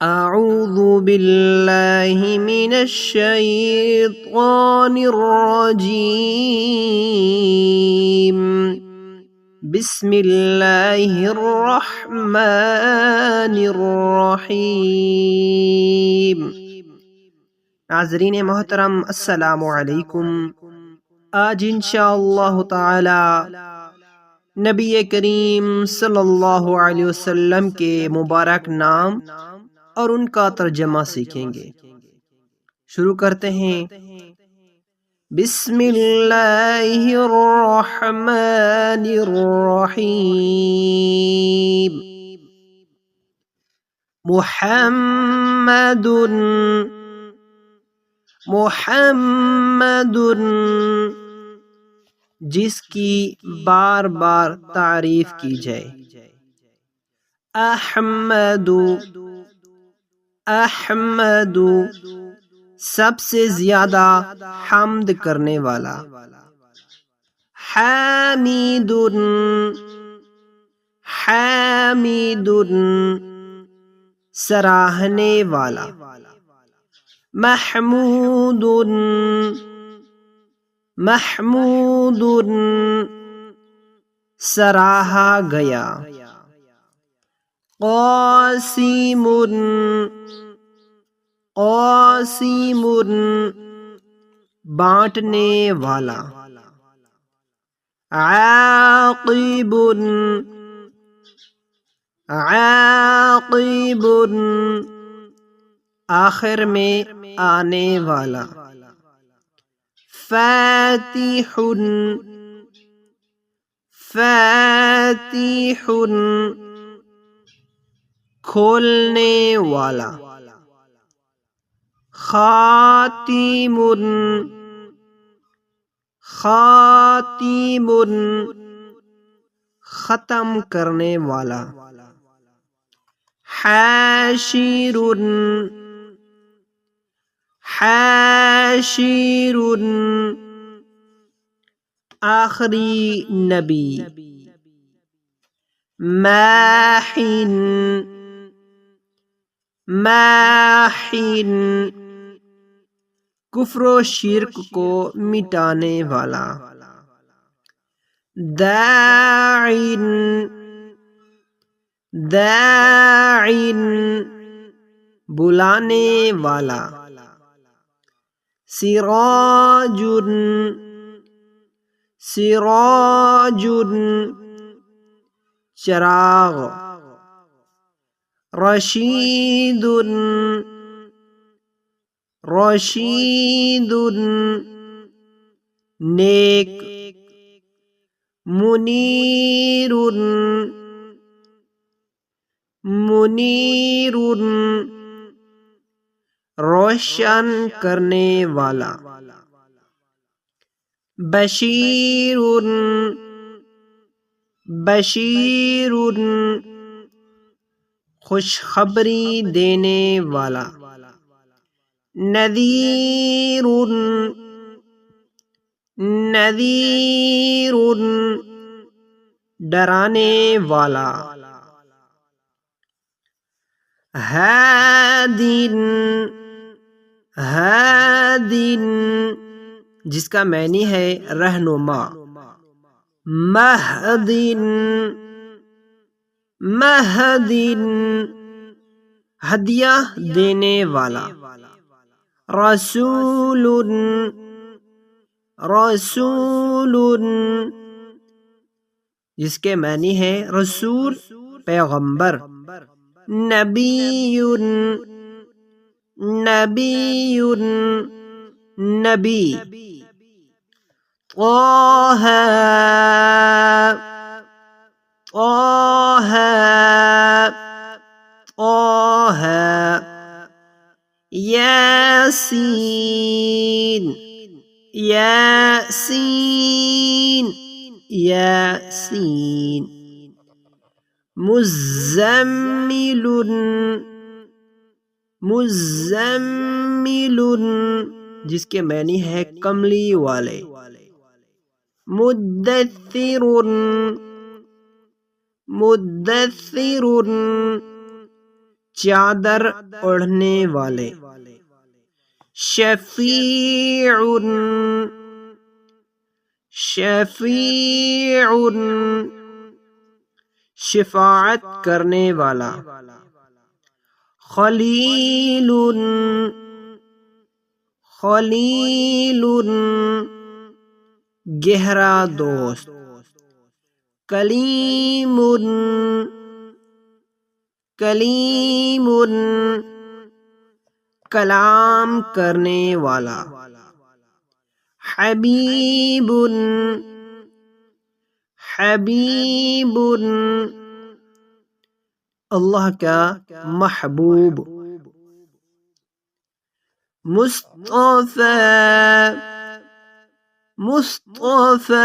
أعوذ بالله من الشيطان الرجيم بسم الله الرحمن الرحیم۔ ناظرین محترم، السلام علیکم۔ آج انشاءاللہ تعالی نبی کریم صلی اللہ علیہ وسلم کے مبارک نام اور ان کا ترجمہ سیکھیں گے۔ شروع کرتے ہیں۔ بسم اللہ الرحمن الرحیم۔ محمد محمد، جس کی بار بار تعریف کی جائے۔ احمد احمد، سب سے زیادہ حمد کرنے والا۔ حامد حامد، سراہنے والا۔ محمود محمود، سراہا گیا۔ قاسم قاسم، بانٹنے والا۔ عاقب عاقب، آخر میں آنے والا۔ فاتح فاتح، کھولنے والا۔ خاتم خاتم، ختم کرنے والا۔ حاشر حاشر، آخری نبی۔ ماحن ماحن، کفر و شرک کو مٹانے والا۔ داعٍ داعٍ، بلانے والا۔ سراج سراج، چراغ۔ رشید رشید، نیک۔ منیر منیر، روشن کرنے والا۔ بشیر بشیر، خوشخبری دینے والا۔ نذیر نذیر، ڈرانے والا۔ ہادٍ ہادٍ، جس کا معنی ہے رہنما۔ مہدٍ مہدٍ، ہدیہ دینے والا۔ رسول رسول، جس کے معنی ہے رسول، پیغمبر۔ نبی نبی نبی۔ طه طه طه، یاسین یاسین یاسین۔ مزمل مزمل، جس کے معنی ہے کملی والے۔ مدثر مدثر، چادر اوڑھنے والے، شفیع، شفیع، شفاعت کرنے والا، خلیل، خلیل، گہرا دوست، کلیم، کلیم، کلام کرنے والا، حبیب، حبیب، اللہ کا محبوب، مصطفیٰ، مصطفیٰ،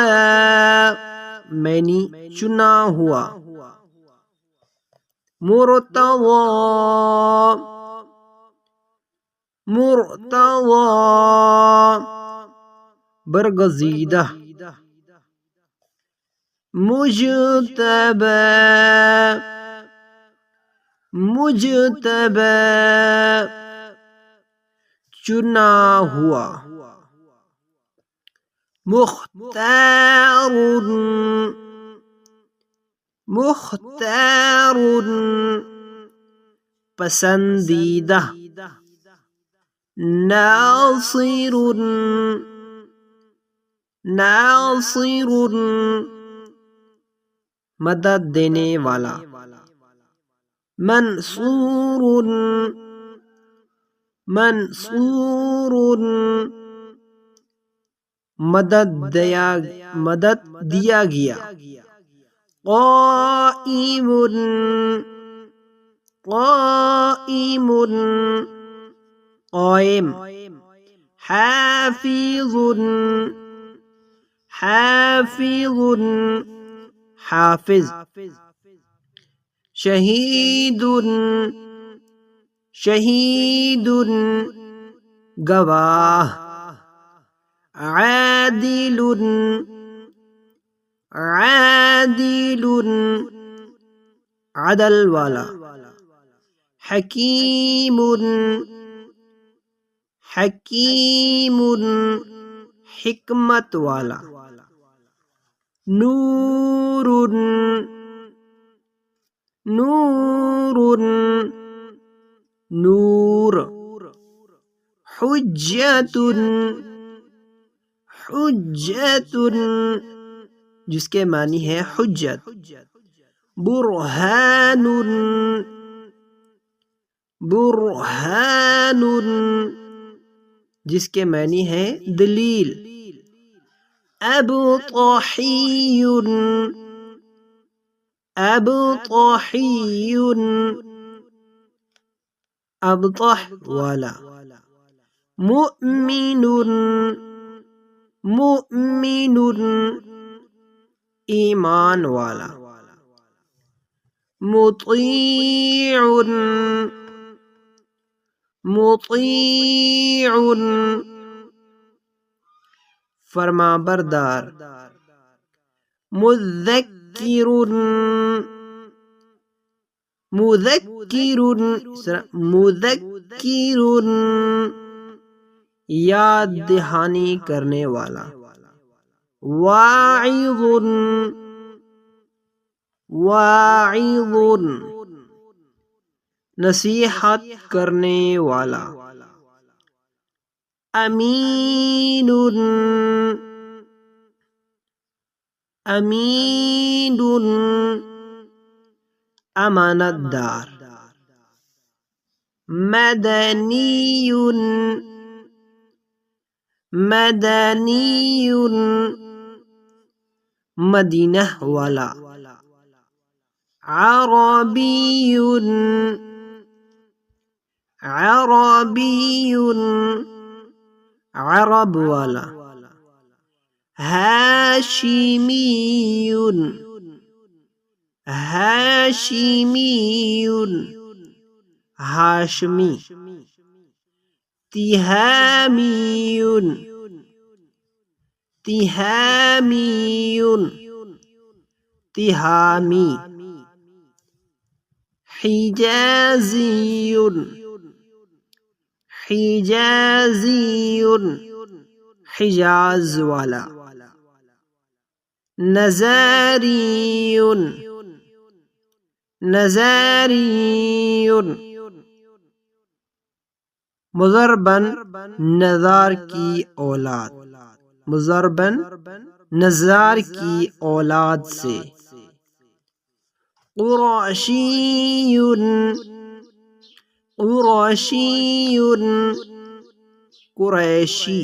میں نے چنا ہوا، مرتضی، مرتضی، برگزیدہ، مجتبی، مجتبی، چنا ہوا، مختار، مختار، پسندیدہ، ناصر، ناصر، مدد دینے والا، منصور، منصور، مدد دیا گیا، قائم، قائم، قائم، حافظ، حافظ، حافظ، شہید، شہید، گواہ، عادل، عادل، عدل والا، حکیم، حکیم، حکمت والا، نور، نور، نور، حجت، حجت، جس کے معنی ہے حجت، برہان، برہان، جس کے معنی ہے دلیل، ابطحی، ابطحی، ابطح والا، مؤمن، مؤمن، ایمان والا، مطیع، مطیع، فرما بردار، مذکر، مذکر، مذکر، یاد دہانی کرنے والا، واعظ، واعظ، نصیحت کرنے والا، امین، امین، امانت دار، مدنی، مدنی، مدینہ والا، عربی، عربی، عرب والا، ہاشمی، ہاشمی، ہاشمی، تہامی، تہامی، تہامی، حجازی حجازی حجاز والا نظری نظری مضربن نزار کی اولاد مضربن نزار کی اولاد سے قرشی قرشی قریشی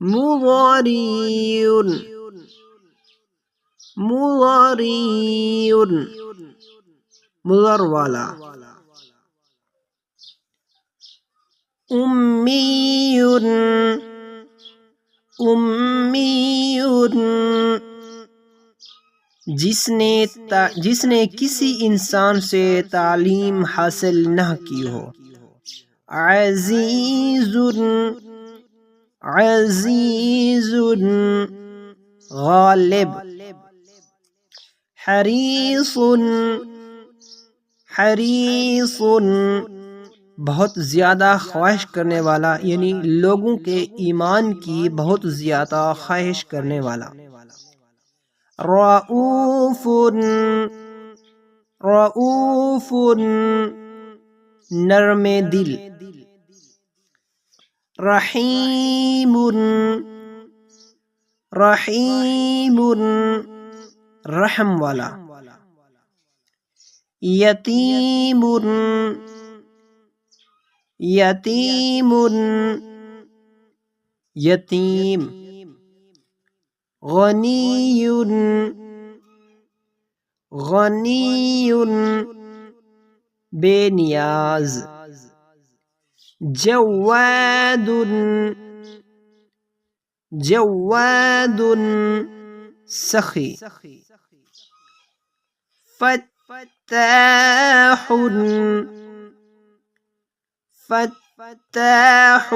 مضری مضری مضر والا امی امی جس نے کسی انسان سے تعلیم حاصل نہ کی ہو عزیز عزیز غالب حریص حریص بہت زیادہ خواہش کرنے والا یعنی لوگوں کے ایمان کی بہت زیادہ خواہش کرنے والا رؤوف رؤوف نرم دل رحیم رحیم رحم والا یتیم یتیم یتیم غنی غنی بے نیاز جواد جواد سخی فتاح فتاح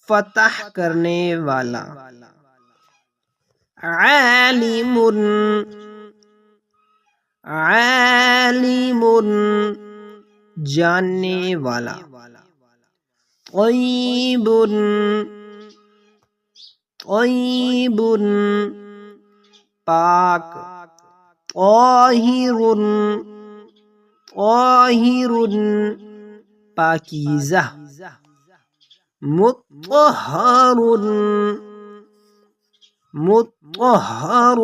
فتح کرنے والا عالم عالم جاننے والا طیب طیب پاک طاہر طاہر پاکیزہ مطہر مطہر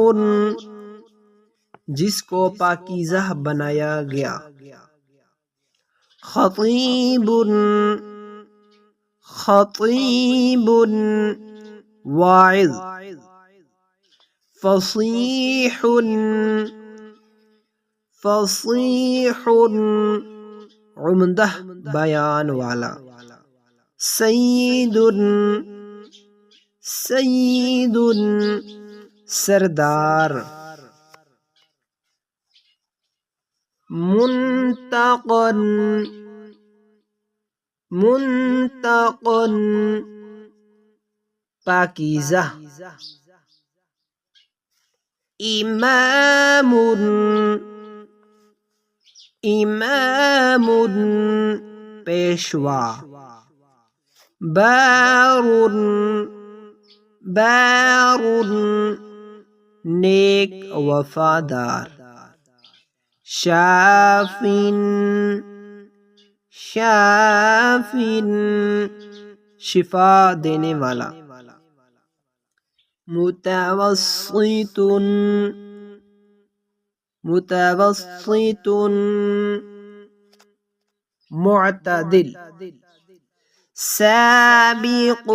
جس کو پاکیزہ بنایا گیا خطیب خطیب واعظ فصیح فصیح عمدہ بیان والا سید سید سردار منتقن منتقن پاکیزہ امام امام پیشوا بار بار نیک وفادار شافن شافن شفا دینے والا متوسط متوسط معتدل سابق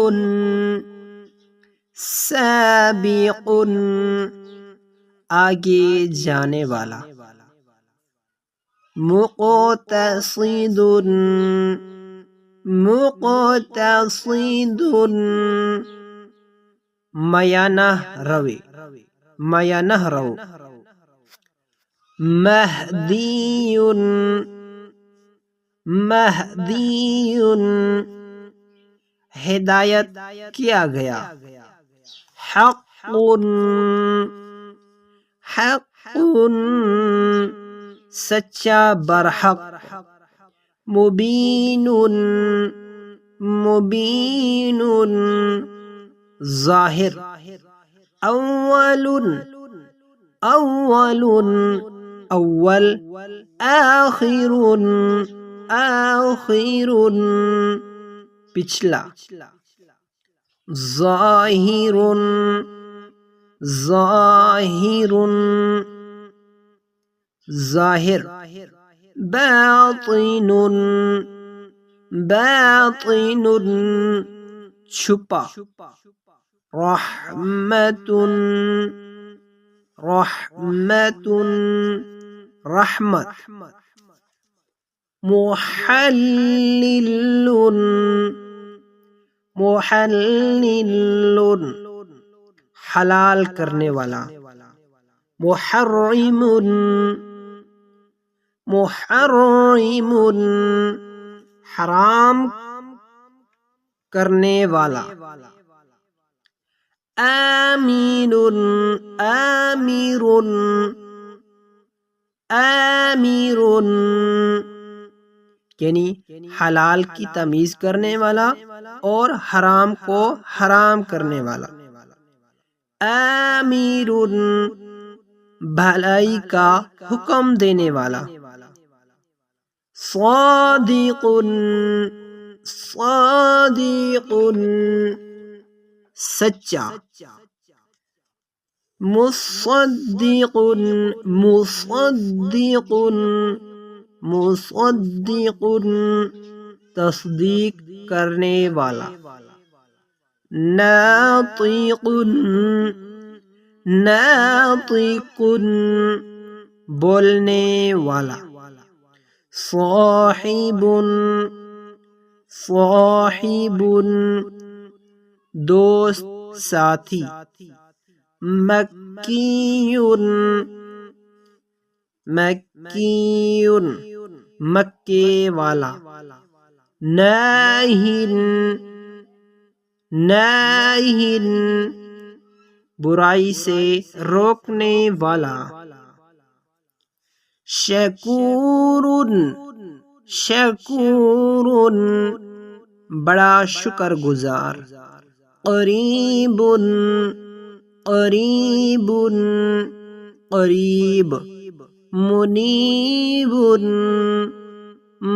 سابق آگے جانے والا مقتصد مقتصد میانہ روی میانہ رو مہدی مہدی ہدایت کیا گیا حق حق سچا برحق، مبین مبین ظاہر، اول اول اول، آخر آخر پچھلا، ظاہر ظاہر ظاہر، باطن باطن چھپا، رحمت رحمت رحمت، محلل محلل حلال کرنے والا، محرم محرم حرام کرنے والا، آمین آمیر آمیر یعنی حلال کی تمیز کرنے والا اور حرام کو حرام کرنے والا، آمیر بھلائی کا حکم دینے والا، صادق صادق سچا، مصدق مصدق مصدق تصدیق کرنے والا، ناطق ناطق بولنے والا، صاحب صاحب دوست ساتھی، مکی مکی مکے والا، ناہن ناہن برائی سے روکنے والا، شکور شکور بڑا شکر گزار، قریب قریب قریب، منیب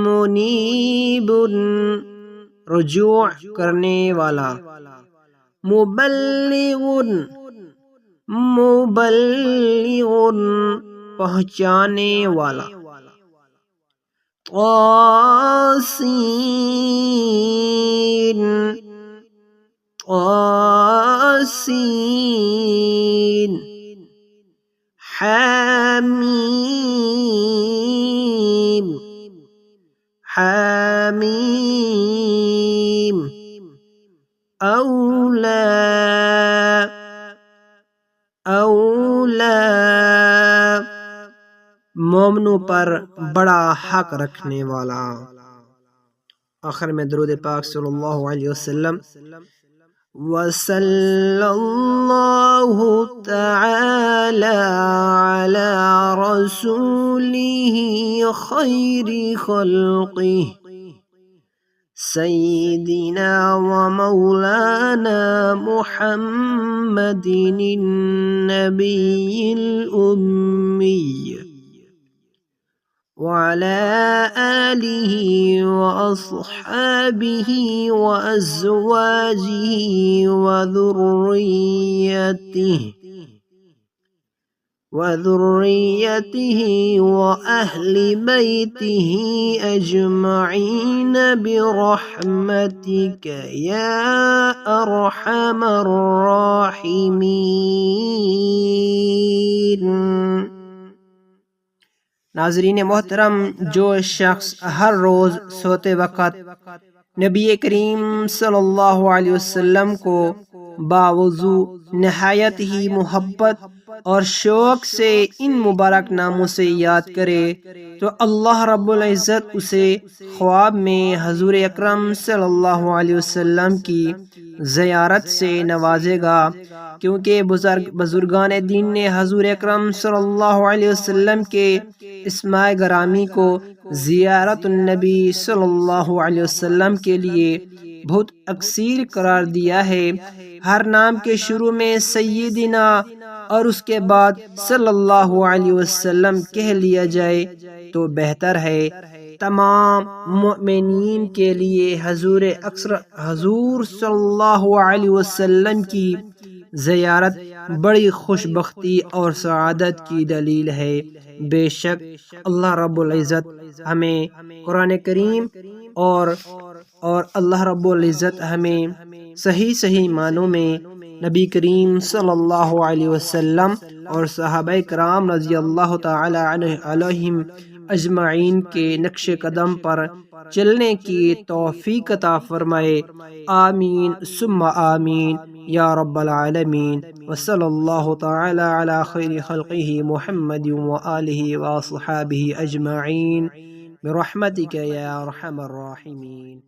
منیب رجوع کرنے والا، مبلغ مبلغ پہنچانے والا، طاسین طاسین، حامیم حامیم، اولا اولا مومنوں پر بڑا حق رکھنے والا۔ آخر میں درود پاک صلی اللہ علیہ وسلم۔ وصلی اللہ تعالی علی رسولہ خیر خلقہ سیدنا ومولانا محمد النبی الأمی وعلى آله وأصحابه وأزواجه وذريته وأهل بيته أجمعين برحمتك يا أرحم الراحمين۔ ناظرین محترم، جو شخص ہر روز سوتے وقت نبی کریم صلی اللہ علیہ وسلم کو باوضو نہایت ہی محبت اور شوق سے ان مبارک ناموں سے یاد کرے تو اللہ رب العزت اسے خواب میں حضور اکرم صلی اللہ علیہ وسلم کی زیارت سے نوازے گا، کیونکہ بزرگان دین نے حضور اکرم صلی اللہ علیہ وسلم کے اسماء گرامی کو زیارت النبی صلی اللہ علیہ وسلم کے لیے بہت اکثیر قرار دیا ہے۔ ہر نام کے شروع میں سیدنا اور اس کے بعد صلی اللہ علیہ وسلم کہہ لیا جائے تو بہتر ہے۔ تمام مؤمنین کے لیے حضور صلی اللہ علیہ وسلم کی زیارت بڑی خوش بختی اور سعادت کی دلیل ہے۔ بے شک اللہ رب العزت ہمیں قرآن کریم اور اللہ رب العزت ہمیں صحیح معنوں میں نبی کریم صلی اللہ علیہ وسلم اور صحابہ کرام رضی اللہ تعالی علیہم اجمعین کے نقش قدم پر چلنے کی توفیق عطا فرمائے۔ آمین ثم آمین یا رب العالمین۔ وصلی اللہ تعالی علی خیر خلقہ محمد وآلہ وصحابہ اجمعین برحمتک یا ارحم الراحمین۔